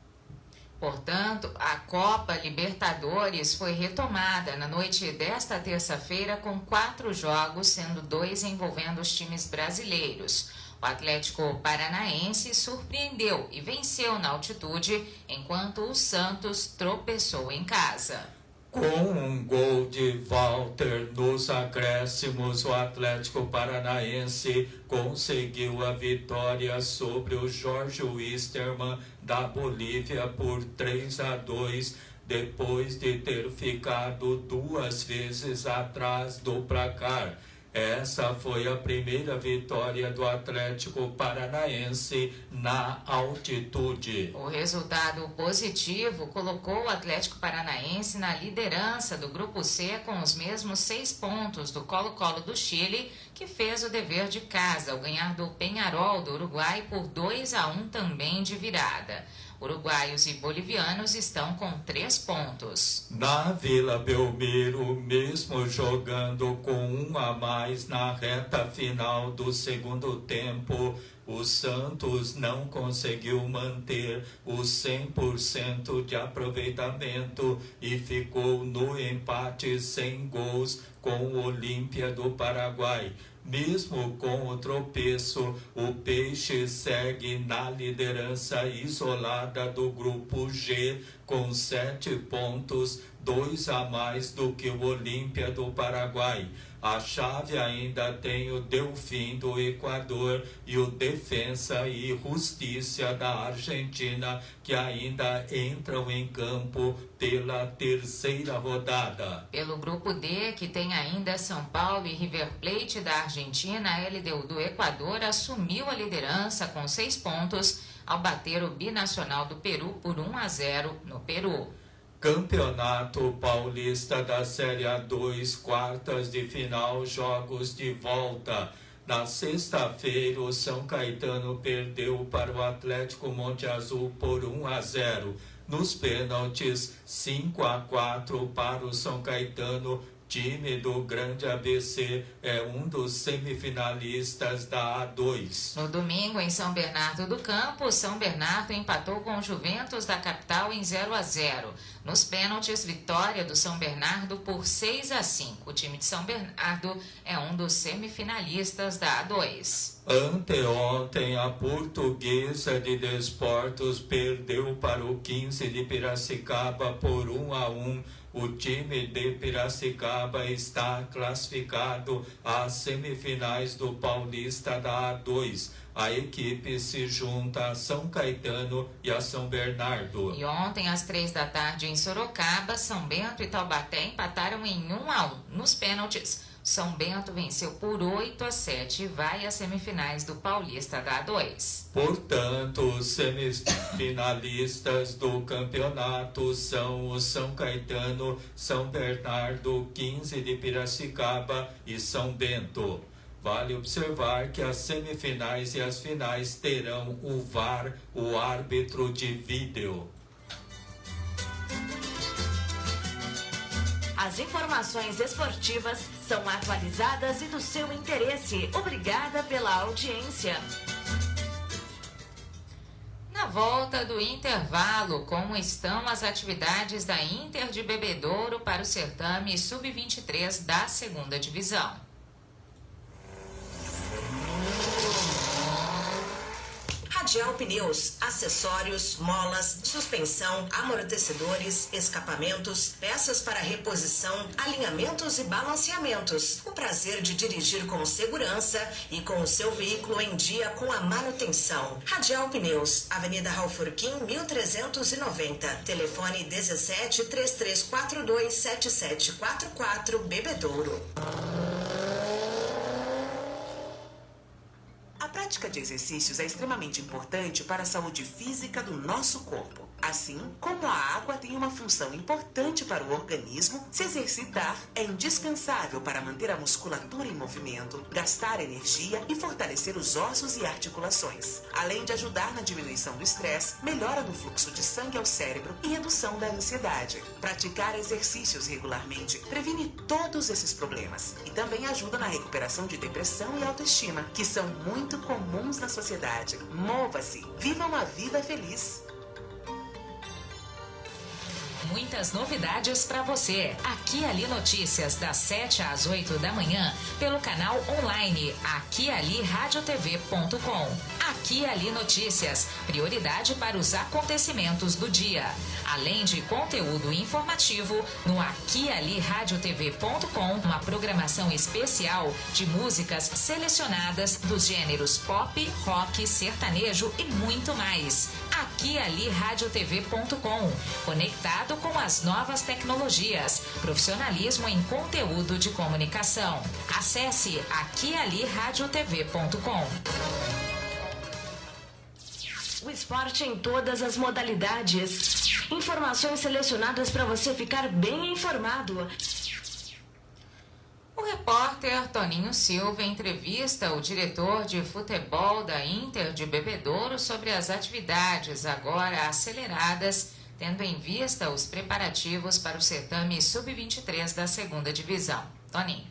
Portanto, a Copa Libertadores foi retomada na noite desta terça-feira com 4 jogos, sendo 2 envolvendo os times brasileiros. O Atlético Paranaense surpreendeu e venceu na altitude, enquanto o Santos tropeçou em casa. Com um gol de Walter nos acréscimos, o Atlético Paranaense conseguiu a vitória sobre o Jorge Wisterman da Bolívia por 3-2, depois de ter ficado 2 vezes atrás do placar. Essa foi a primeira vitória do Atlético Paranaense na altitude. O resultado positivo colocou o Atlético Paranaense na liderança do Grupo C com os mesmos 6 pontos do Colo-Colo do Chile, que fez o dever de casa ao ganhar do Peñarol do Uruguai por 2-1 também de virada. Uruguaios e bolivianos estão com 3 pontos. Na Vila Belmiro, mesmo jogando com 1 a mais na reta final do segundo tempo, o Santos não conseguiu manter o 100% de aproveitamento e ficou no empate sem gols com o Olímpia do Paraguai. Mesmo com o tropeço, o Peixe segue na liderança isolada do Grupo G com 7 pontos, 2 a mais do que o Olímpia do Paraguai. A chave ainda tem o Delfim do Equador e o Defensa e Justiça da Argentina, que ainda entram em campo pela terceira rodada. Pelo Grupo D, que tem ainda São Paulo e River Plate da Argentina, a LDU do Equador assumiu a liderança com 6 pontos ao bater o Binacional do Peru por 1-0 no Peru. Campeonato Paulista da Série A2, quartas de final, jogos de volta. Na sexta-feira, o São Caetano perdeu para o Atlético Monte Azul por 1-0. Nos pênaltis, 5-4 para o São Caetano. Time do Grande ABC é um dos semifinalistas da A2. No domingo, em São Bernardo do Campo, São Bernardo empatou com o Juventus da capital em 0-0. Nos pênaltis, vitória do São Bernardo por 6-5. O time de São Bernardo é um dos semifinalistas da A2. Anteontem, a Portuguesa de Desportos perdeu para o 15 de Piracicaba por 1-1. O time de Piracicaba está classificado às semifinais do Paulista da A2. A equipe se junta a São Caetano e a São Bernardo. E ontem, às 3 da tarde, em Sorocaba, São Bento e Taubaté empataram em 1-1. Nos pênaltis, São Bento venceu por 8-7 e vai às semifinais do Paulista da A2. Portanto, os semifinalistas do campeonato são o São Caetano, São Bernardo, 15 de Piracicaba e São Bento. Vale observar que as semifinais e as finais terão o VAR, o árbitro de vídeo. As informações esportivas são atualizadas e do seu interesse. Obrigada pela audiência. Na volta do intervalo, como estão as atividades da Inter de Bebedouro para o certame Sub-23 da segunda divisão? Radial Pneus, acessórios, molas, suspensão, amortecedores, escapamentos, peças para reposição, alinhamentos e balanceamentos. O prazer de dirigir com segurança e com o seu veículo em dia com a manutenção. Radial Pneus, Avenida Ralph Urquim, 1390. Telefone 17 3342 7744, Bebedouro. A prática de exercícios é extremamente importante para a saúde física do nosso corpo. Assim como a água tem uma função importante para o organismo, se exercitar é indispensável para manter a musculatura em movimento, gastar energia e fortalecer os ossos e articulações. Além de ajudar na diminuição do estresse, melhora no fluxo de sangue ao cérebro e redução da ansiedade. Praticar exercícios regularmente previne todos esses problemas e também ajuda na recuperação de depressão e autoestima, que são muito comuns na sociedade. Mova-se, viva uma vida feliz. Muitas novidades para você. Aqui Ali Notícias, das 7 às 8 da manhã, pelo canal online aquialiradiotv.com. Aqui Ali Notícias, prioridade para os acontecimentos do dia. Além de conteúdo informativo, no aquialiradiotv.com, uma programação especial de músicas selecionadas dos gêneros pop, rock, sertanejo e muito mais. aquialiradiotv.com, conectado com as novas tecnologias, profissionalismo em conteúdo de comunicação. Acesse aquialiradiotv.com. O esporte em todas as modalidades. Informações selecionadas para você ficar bem informado. O repórter Toninho Silva entrevista o diretor de futebol da Inter de Bebedouro sobre as atividades agora aceleradas, tendo em vista os preparativos para o certame Sub-23 da 2ª Divisão. Toninho.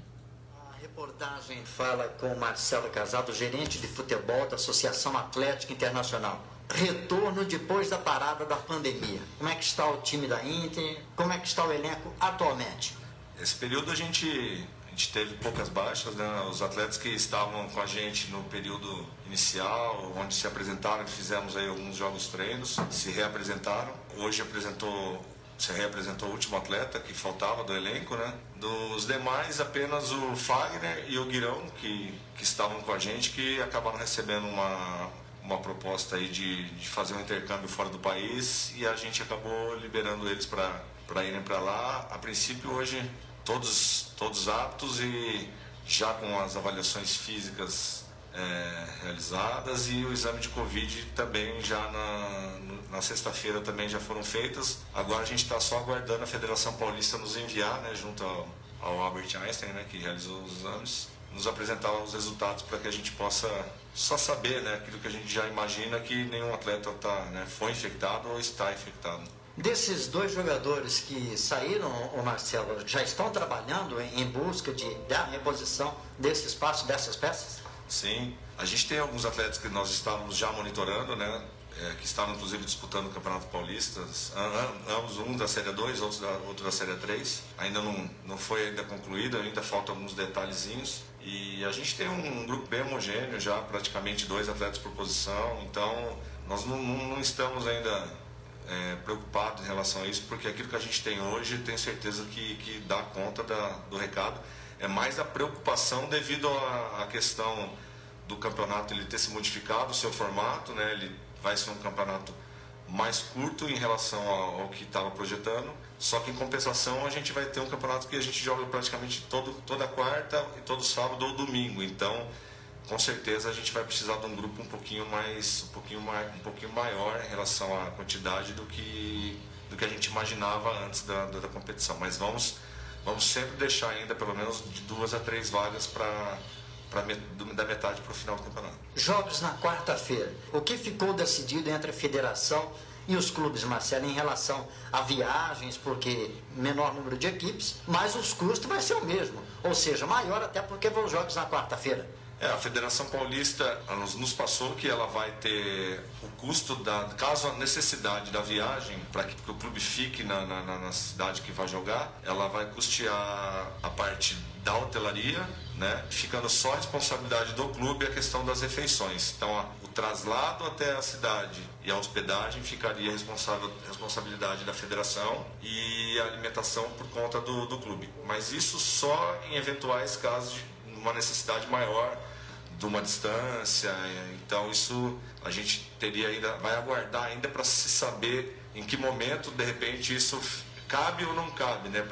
A reportagem fala com Marcelo Casado, gerente de futebol da Associação Atlética Internacional. Retorno depois da parada da pandemia. Como é que está o time da Inter? Como é que está o elenco atualmente? Esse período a gente teve poucas baixas, né? Os atletas que estavam com a gente no período inicial, onde se apresentaram, fizemos aí alguns jogos treinos, se reapresentaram. Hoje se reapresentou o último atleta que faltava do elenco, né? Dos demais, apenas o Fagner e o Guirão, que estavam com a gente, que acabaram recebendo uma proposta aí de fazer um intercâmbio fora do país, e a gente acabou liberando eles para irem para lá. A princípio, hoje, todos aptos e já com as avaliações físicas realizadas, e o exame de Covid também já na sexta-feira também já foram feitas. Agora a gente está só aguardando a Federação Paulista nos enviar, né, junto ao Albert Einstein, né, que realizou os exames, nos apresentar os resultados para que a gente possa só saber, né, aquilo que a gente já imagina, que nenhum atleta foi infectado ou está infectado. Desses dois jogadores que saíram, o Marcelo, já estão trabalhando em busca de dar reposição desse espaço, dessas peças? Sim, a gente tem alguns atletas que nós estávamos já monitorando, né, que estavam inclusive disputando o Campeonato Paulista, ambos, um da Série 2, outro da Série 3. Ainda não foi ainda concluído, ainda faltam alguns detalhezinhos. E a gente tem um grupo bem homogêneo, já praticamente 2 atletas por posição, então nós não estamos ainda preocupados em relação a isso, porque aquilo que a gente tem hoje, tenho certeza que dá conta do recado. É mais a preocupação devido à questão do campeonato ele ter se modificado, o seu formato, né? Ele vai ser um campeonato mais curto em relação ao que estava projetando, só que em compensação a gente vai ter um campeonato que a gente joga praticamente toda quarta e todo sábado ou domingo, então com certeza a gente vai precisar de um grupo um pouquinho maior em relação à quantidade do que a gente imaginava antes da competição, mas vamos sempre deixar ainda pelo menos de 2 a 3 vagas da metade para o final do campeonato. Jogos na quarta-feira. O que ficou decidido entre a federação e os clubes, Marcelo, em relação a viagens, porque menor número de equipes, mas os custos vai ser o mesmo, ou seja, maior até porque vão jogos na quarta-feira. A Federação Paulista nos passou que ela vai ter o custo, caso a necessidade da viagem, para que o clube fique na cidade que vai jogar, ela vai custear a parte da hotelaria, né, ficando só a responsabilidade do clube a questão das refeições. Então, o traslado até a cidade e a hospedagem ficaria responsabilidade da federação, e a alimentação por conta do clube. Mas isso só em eventuais casos de uma necessidade maior, de uma distância. Então isso a gente vai aguardar ainda para se saber em que momento de repente isso cabe ou não cabe, né?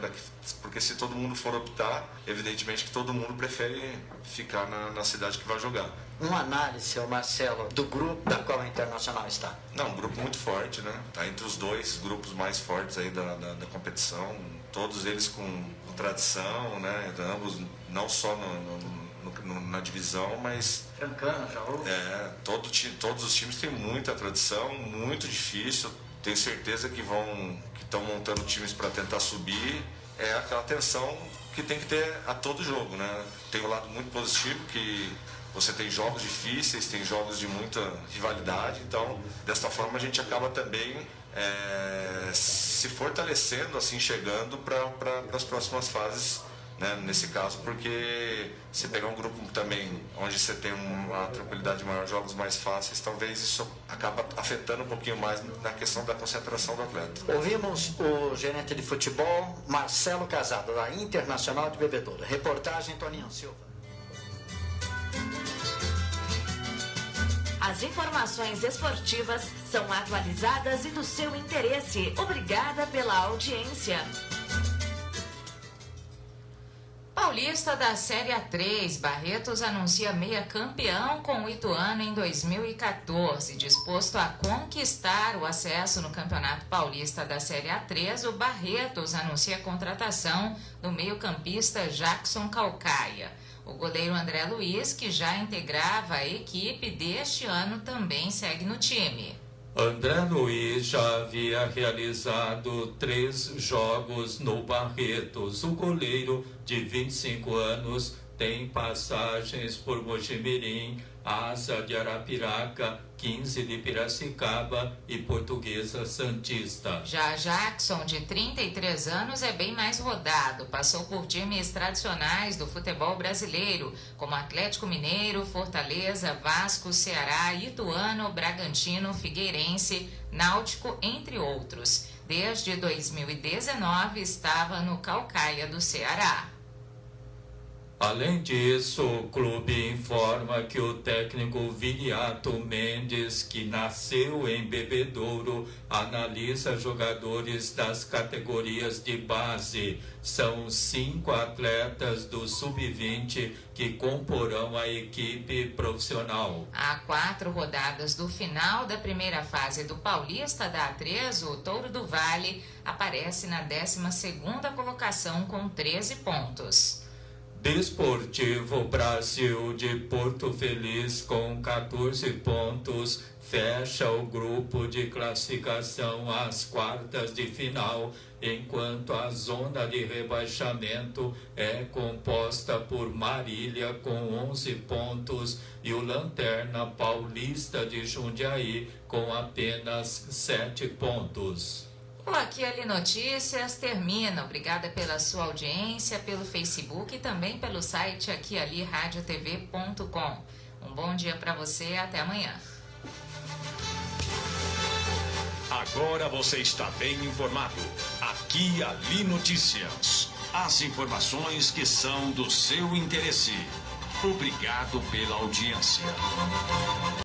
Porque se todo mundo for optar, evidentemente que todo mundo prefere ficar na cidade que vai jogar. Uma análise, seu Marcelo, do grupo da qual a Internacional está? Não, um grupo muito forte, né? Está entre os 2 grupos mais fortes aí da competição, todos eles com tradição, né? Ambos, não só na divisão, mas... Francana, já houve? Todos os times têm muita tradição, muito difícil. Tenho certeza que estão montando times para tentar subir. É aquela tensão que tem que ter a todo jogo, né? Tem um lado muito positivo que você tem jogos difíceis, tem jogos de muita rivalidade, então desta forma a gente acaba também se fortalecendo, assim, chegando para as próximas fases, né? Nesse caso, porque se pegar um grupo também onde você tem uma tranquilidade maior, jogos mais fáceis, talvez isso acaba afetando um pouquinho mais na questão da concentração do atleta. Ouvimos o gerente de futebol Marcelo Casado, da Internacional de Bebedouro. Reportagem Toninho Silva. As informações esportivas são atualizadas e do seu interesse. Obrigada pela audiência. Paulista da Série A3, Barretos anuncia meia campeão com o Ituano em 2014. Disposto a conquistar o acesso no Campeonato Paulista da Série A3, o Barretos anuncia a contratação do meio-campista Jackson Calcaia. O goleiro André Luiz, que já integrava a equipe deste ano, também segue no time. André Luiz já havia realizado 3 jogos no Barretos. O goleiro de 25 anos tem passagens por Mojimirim, Asa de Arapiraca, 15 de Piracicaba e Portuguesa Santista. Já Jackson, de 33 anos, é bem mais rodado. Passou por times tradicionais do futebol brasileiro, como Atlético Mineiro, Fortaleza, Vasco, Ceará, Ituano, Bragantino, Figueirense, Náutico, entre outros. Desde 2019 estava no Calcaia do Ceará. Além disso, o clube informa que o técnico Viriato Mendes, que nasceu em Bebedouro, analisa jogadores das categorias de base. São 5 atletas do Sub-20 que comporão a equipe profissional. Há 4 rodadas do final da primeira fase do Paulista da A3, o Touro do Vale aparece na 12ª colocação com 13 pontos. Desportivo Brasil de Porto Feliz, com 14 pontos, fecha o grupo de classificação às quartas de final, enquanto a zona de rebaixamento é composta por Marília com 11 pontos e o Lanterna Paulista de Jundiaí com apenas 7 pontos. O Aqui Ali Notícias termina. Obrigada pela sua audiência, pelo Facebook e também pelo site aquialiradiotv.com. Um bom dia para você, até amanhã. Agora você está bem informado. Aqui Ali Notícias. As informações que são do seu interesse. Obrigado pela audiência.